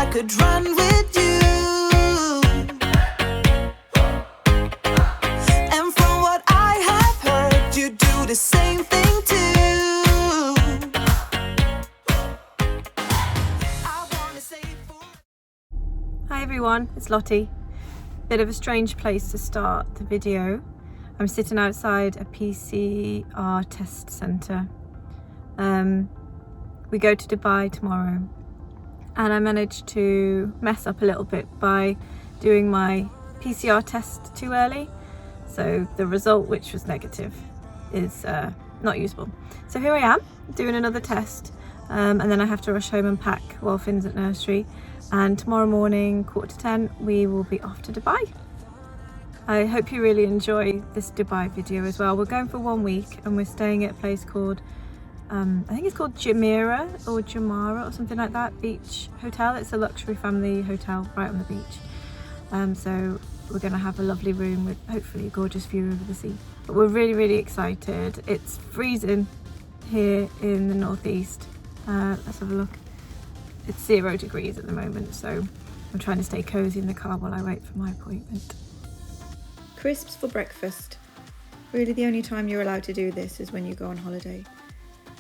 I could run with you. And from what I have heard, you do the same thing too. Hi everyone, it's Lottie. Bit of a strange place to start the video. I'm sitting outside a PCR test centre. We go to Dubai tomorrow, and I managed to mess up a little bit by doing my PCR test too early. So the result, which was negative, is not usable. So here I am doing another test, and then I have to rush home and pack while Finn's at nursery. And tomorrow morning, 9:45, we will be off to Dubai. I hope you really enjoy this Dubai video as well. We're going for 1 week and we're staying at a place called, I think it's called Jumeirah or Jumeirah or something like that, beach hotel. It's a luxury family hotel right on the beach. So we're going to have a lovely room with hopefully a gorgeous view over the sea. But we're really, really excited. It's freezing here in the northeast. Let's have a look. It's 0 degrees at the moment, so I'm trying to stay cozy in the car while I wait for my appointment. Crisps for breakfast. Really the only time you're allowed to do this is when you go on holiday.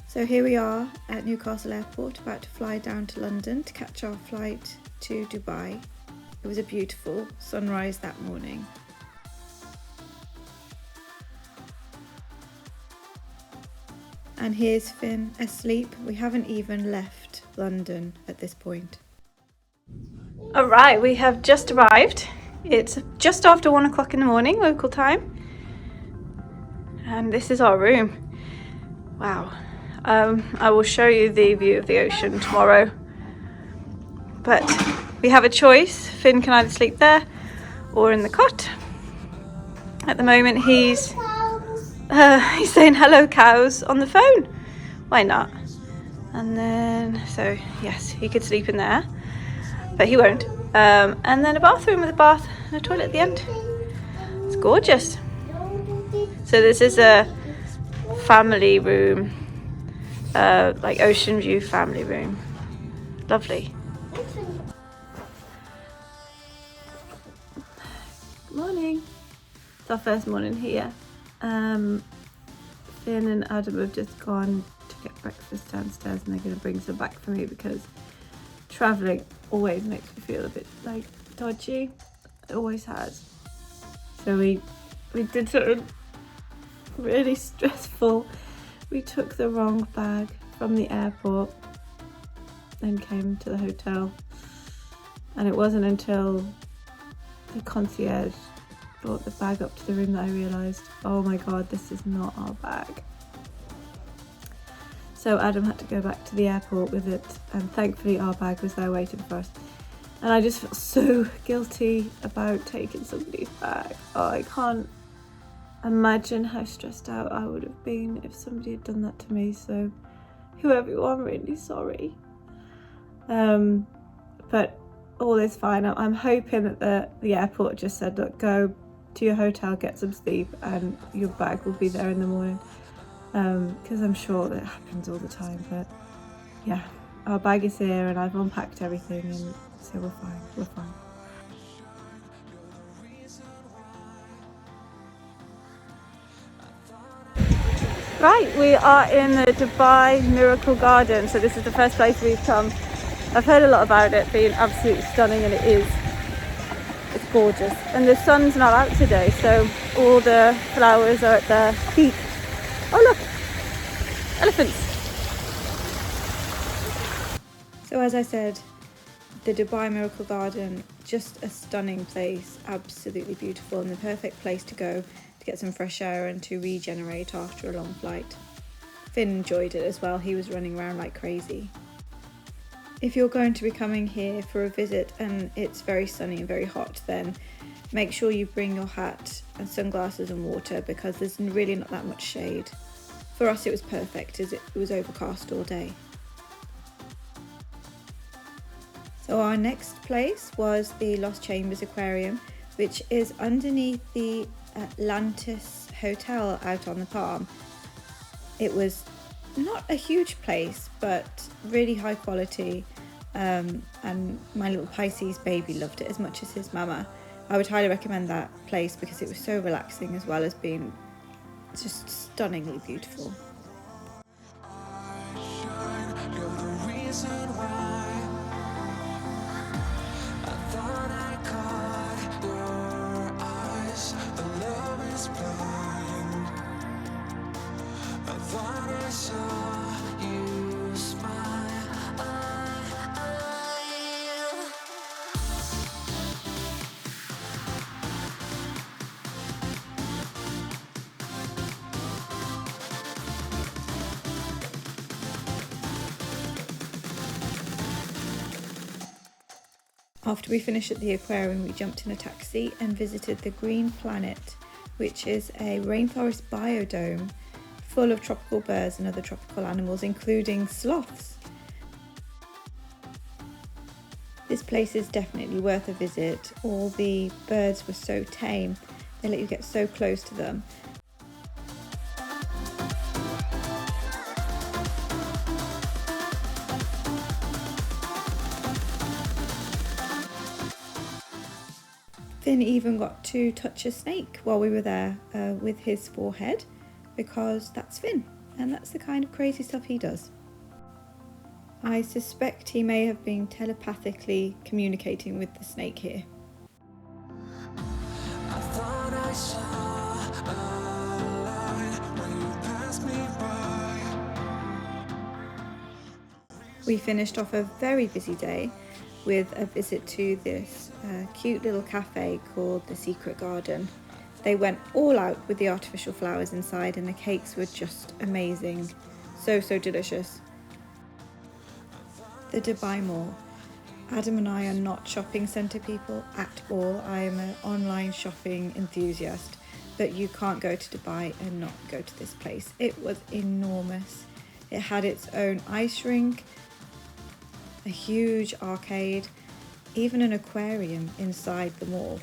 So here we are at Newcastle Airport, about to fly down to London to catch our flight to Dubai. It was a beautiful sunrise that morning. And here's Finn asleep. We haven't even left London at this point. All right, we have just arrived. It's just after 1 o'clock in the morning, local time. And this is our room. Wow. I will show you the view of the ocean tomorrow. But we have a choice. Finn can either sleep there or in the cot. At the moment, he's saying hello cows on the phone. Why not? And then, so yes, he could sleep in there, but he won't. And then a bathroom with a bath and a toilet at the end. It's gorgeous. So this is a family room, like ocean view family room. Lovely. Good morning. It's our first morning here. Finn and Adam have just gone to get breakfast downstairs, and they're going to bring some back for me because travelling always makes me feel a bit like dodgy. It always has. So we did something really stressful. We took the wrong bag from the airport and came to the hotel, and it wasn't until the concierge brought the bag up to the room that I realised, oh my god, this is not our bag. So Adam had to go back to the airport with it, and thankfully our bag was there waiting for us. And I just feel so guilty about taking somebody's bag. Oh, I can't imagine how stressed out I would have been if somebody had done that to me. So whoever you are, I'm really sorry. But all is fine. I'm hoping that the airport just said, look, go to your hotel, get some sleep, and your bag will be there in the morning. Because I'm sure that happens all the time. But yeah, our bag is here and I've unpacked everything, and so we're fine. We're fine. Right, we are in the Dubai Miracle Garden. So this is the first place we've come. I've heard a lot about it being absolutely stunning, and it is. It's gorgeous. And the sun's not out today, so all the flowers are at their peak. Oh look, elephants. So as I said, the Dubai Miracle Garden, just a stunning place, absolutely beautiful, and the perfect place to go to get some fresh air and to regenerate after a long flight. Finn enjoyed it as well. He was running around like crazy. If you're going to be coming here for a visit and it's very sunny and very hot, then make sure you bring your hat and sunglasses and water, because there's really not that much shade. For us it was perfect as it was overcast all day. So our next place was the Lost Chambers Aquarium, which is underneath the Atlantis Hotel out on the Palm. It was not a huge place, but really high quality. and my little Pisces baby loved it as much as his mama. I would highly recommend that place because it was so relaxing as well as being just stunningly beautiful. After we finished at the aquarium, we jumped in a taxi and visited the Green Planet, which is a rainforest biodome full of tropical birds and other tropical animals, including sloths. This place is definitely worth a visit. All the birds were so tame, they let you get so close to them. Finn even got to touch a snake while we were there with his forehead, because that's Finn and that's the kind of crazy stuff he does. I suspect he may have been telepathically communicating with the snake here. I thought I saw a light when you passed me by. We finished off a very busy day with a visit to this cute little cafe called The Secret Garden. They went all out with the artificial flowers inside and the cakes were just amazing. So delicious. The Dubai Mall. Adam and I are not shopping centre people at all. I am an online shopping enthusiast, but you can't go to Dubai and not go to this place. It was enormous. It had its own ice rink, a huge arcade, even an aquarium inside the mall.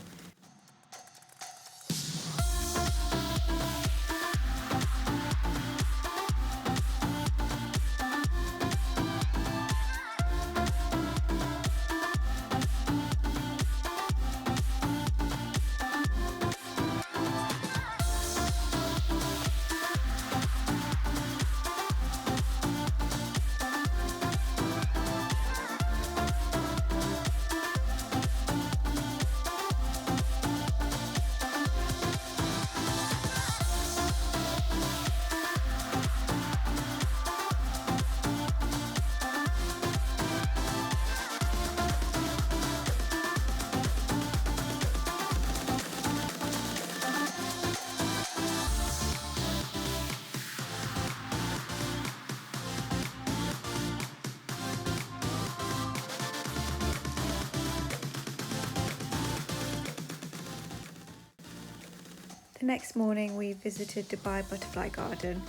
The next morning we visited Dubai Butterfly Garden.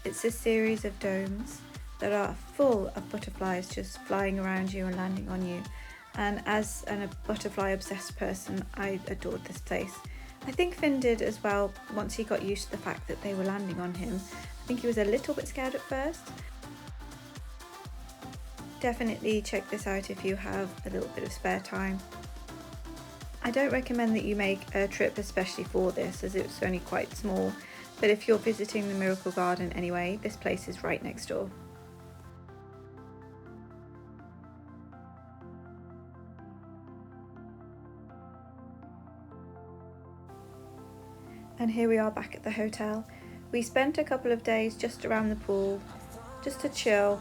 It's a series of domes that are full of butterflies just flying around you and landing on you. And as a butterfly obsessed person, I adored this place. I think Finn did as well once he got used to the fact that they were landing on him. I think he was a little bit scared at first. Definitely check this out if you have a little bit of spare time. I don't recommend that you make a trip especially for this, as it's only quite small, but if you're visiting the Miracle Garden anyway, this place is right next door. And here we are back at the hotel. We spent a couple of days just around the pool, just to chill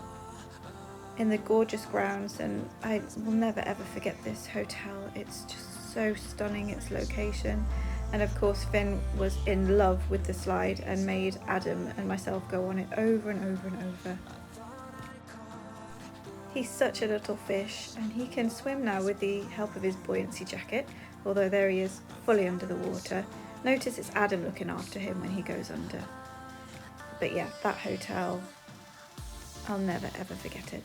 in the gorgeous grounds, and I will never ever forget this hotel. It's just so stunning, its location. And of course Finn was in love with the slide and made Adam and myself go on it over and over and over. He's such a little fish and he can swim now with the help of his buoyancy jacket, although there he is fully under the water. Notice it's Adam looking after him when he goes under. But yeah, that hotel, I'll never ever forget it.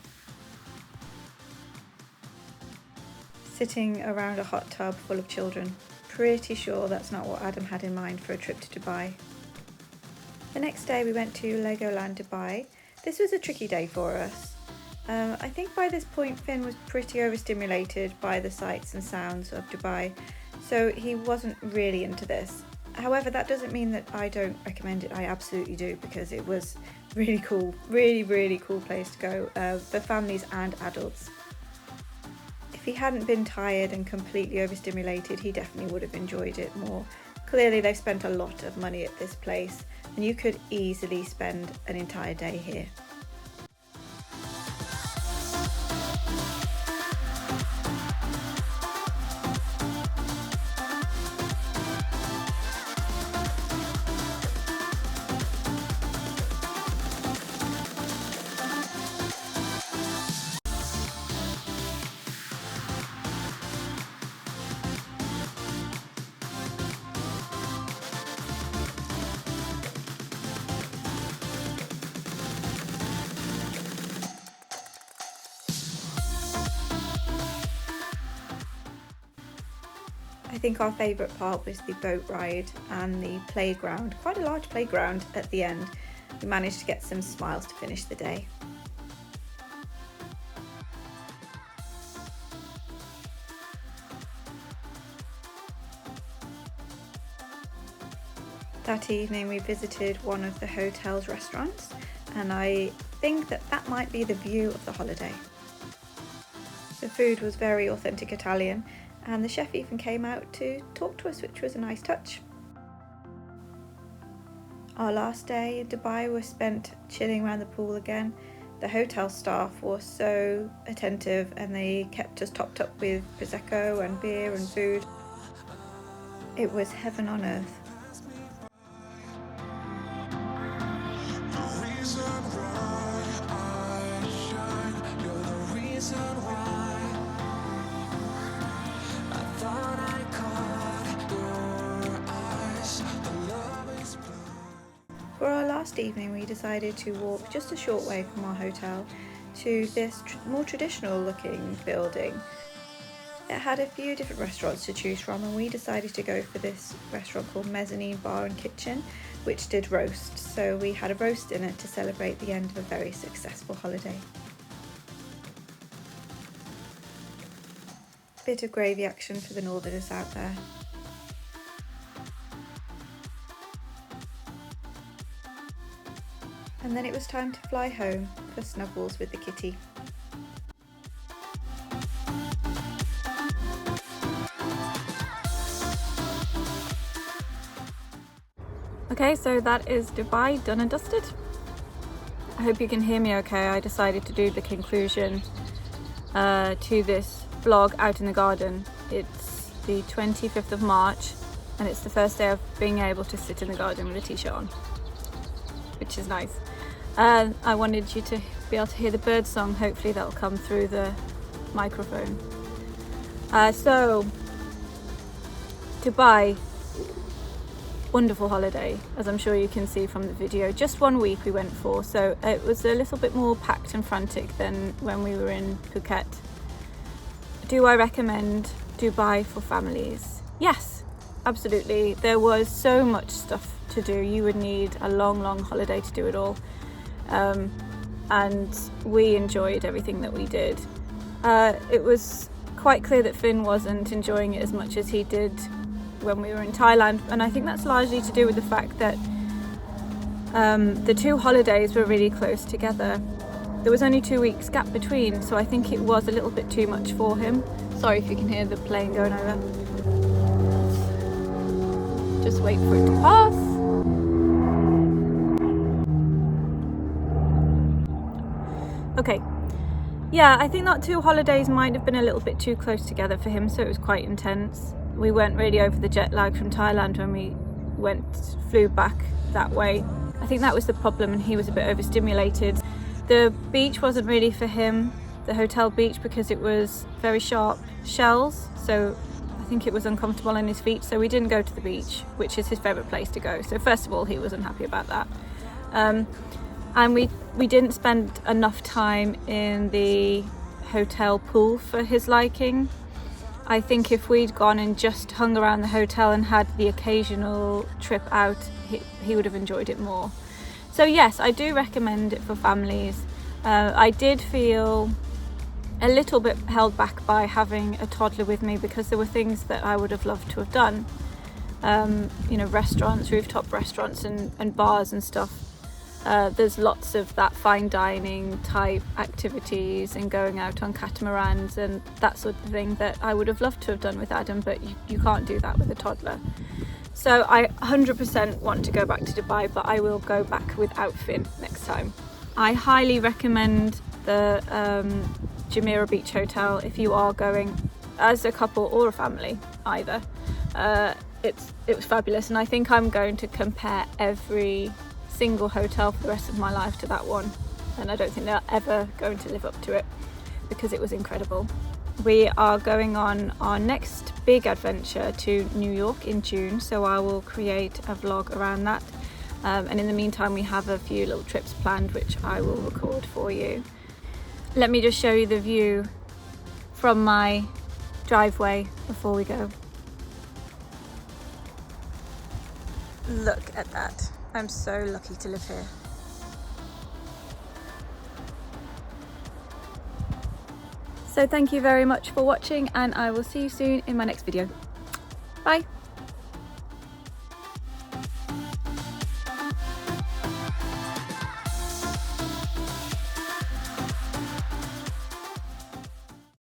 Sitting around a hot tub full of children. Pretty sure that's not what Adam had in mind for a trip to Dubai. The next day we went to Legoland Dubai. This was a tricky day for us. I think by this point Finn was pretty overstimulated by the sights and sounds of Dubai, so he wasn't really into this. However, that doesn't mean that I don't recommend it. I absolutely do, because it was really cool, really cool place to go for families and adults. If he hadn't been tired and completely overstimulated, he definitely would have enjoyed it more. Clearly they've spent a lot of money at this place, and you could easily spend an entire day here. I think our favourite part was the boat ride and the playground, quite a large playground at the end. We managed to get some smiles to finish the day. That evening we visited one of the hotel's restaurants, and I think that might be the view of the holiday. The food was very authentic Italian, and the chef even came out to talk to us, which was a nice touch. Our last day in Dubai was spent chilling around the pool again. The hotel staff was so attentive, and they kept us topped up with Prosecco and beer and food. It was heaven on earth. For our last evening we decided to walk just a short way from our hotel to this more traditional looking building. It had a few different restaurants to choose from, and we decided to go for this restaurant called Mezzanine Bar and Kitchen, which did roasts, so we had a roast dinner to celebrate the end of a very successful holiday. Bit of gravy action for the northerners out there. And then it was time to fly home for snuggles with the kitty. Okay, so that is Dubai done and dusted. I hope you can hear me okay. I decided to do the conclusion to this vlog out in the garden. It's the 25th of March and it's the first day of being able to sit in the garden with a t-shirt on, which is nice. I wanted you to be able to hear the bird song. Hopefully that'll come through the microphone. So Dubai, wonderful holiday, as I'm sure you can see from the video. Just 1 week we went for, so it was a little bit more packed and frantic than when we were in Phuket. Do I recommend Dubai for families? Yes, absolutely. There was so much stuff to do. You would need a long holiday to do it all. And we enjoyed everything that we did. It was quite clear that Finn wasn't enjoying it as much as he did when we were in Thailand, and I think that's largely to do with the fact that the two holidays were really close together. There was only 2 weeks gap between, so I think it was a little bit too much for him. Sorry if you can hear the plane going over. Just wait for it to pass. Okay, yeah, I think that 2 holidays might have been a little bit too close together for him, so it was quite intense. We weren't really over the jet lag from Thailand when we flew back that way. I think that was the problem, and he was a bit overstimulated. The beach wasn't really for him, the hotel beach, because it was very sharp shells, so I think it was uncomfortable on his feet, so we didn't go to the beach, which is his favourite place to go. So first of all, he wasn't happy about that. And we didn't spend enough time in the hotel pool for his liking. I think if we'd gone and just hung around the hotel and had the occasional trip out, he would have enjoyed it more. So yes, I do recommend it for families. I did feel a little bit held back by having a toddler with me because there were things that I would have loved to have done. You know, restaurants, rooftop restaurants and bars and stuff. There's lots of that fine dining type activities and going out on catamarans and that sort of thing that I would have loved to have done with Adam, but you can't do that with a toddler. So I 100% want to go back to Dubai, but I will go back without Finn next time. I highly recommend the Jumeirah Beach Hotel if you are going as a couple or a family either. It was fabulous, and I think I'm going to compare every single hotel for the rest of my life to that one, and I don't think they're ever going to live up to it because it was incredible. We are going on our next big adventure to New York in June, so I will create a vlog around that, and in the meantime we have a few little trips planned which I will record for you. Let me just show you the view from my driveway before we go. Look at that. I'm so lucky to live here. So thank you very much for watching, and I will see you soon in my next video. Bye.